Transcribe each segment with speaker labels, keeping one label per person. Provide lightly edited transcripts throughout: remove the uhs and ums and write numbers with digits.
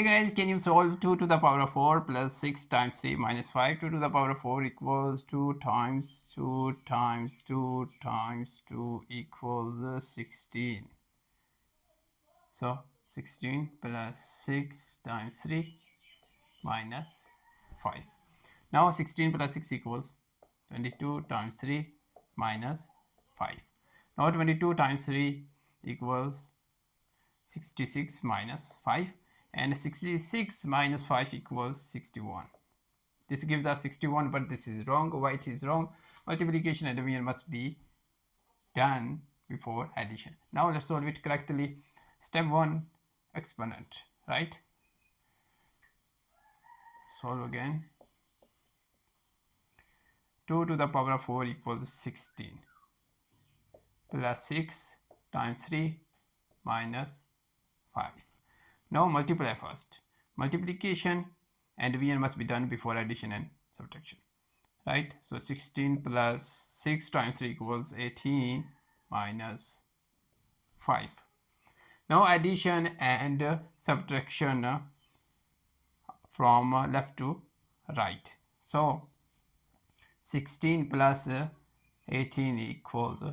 Speaker 1: Hey guys, can you solve 2 to the power of 4 plus 6 times 3 minus 5? 2 to the power of 4 equals 2 times 2 times 2 times 2 equals 16. So 16 plus 6 times 3 minus 5. Now 16 plus 6 equals 22 times 3 minus 5. Now 22 times 3 equals 66 minus 5, and 66 minus 5 equals 61. This gives us 61, but this is wrong. Why it is wrong? Multiplication and division must be done before addition. Now let's solve it correctly. Step 1, exponent, right? Solve again. 2 to the power of 4 equals 16 plus 6 times 3 minus 5. Now multiply first. Multiplication and division must be done before addition and subtraction, right? So 16 plus 6 times 3 equals 18 minus 5. Now addition and subtraction from left to right. So 16 plus 18 equals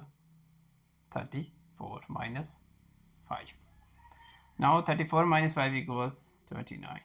Speaker 1: 34 minus 5. Now 34 minus 5 equals 29.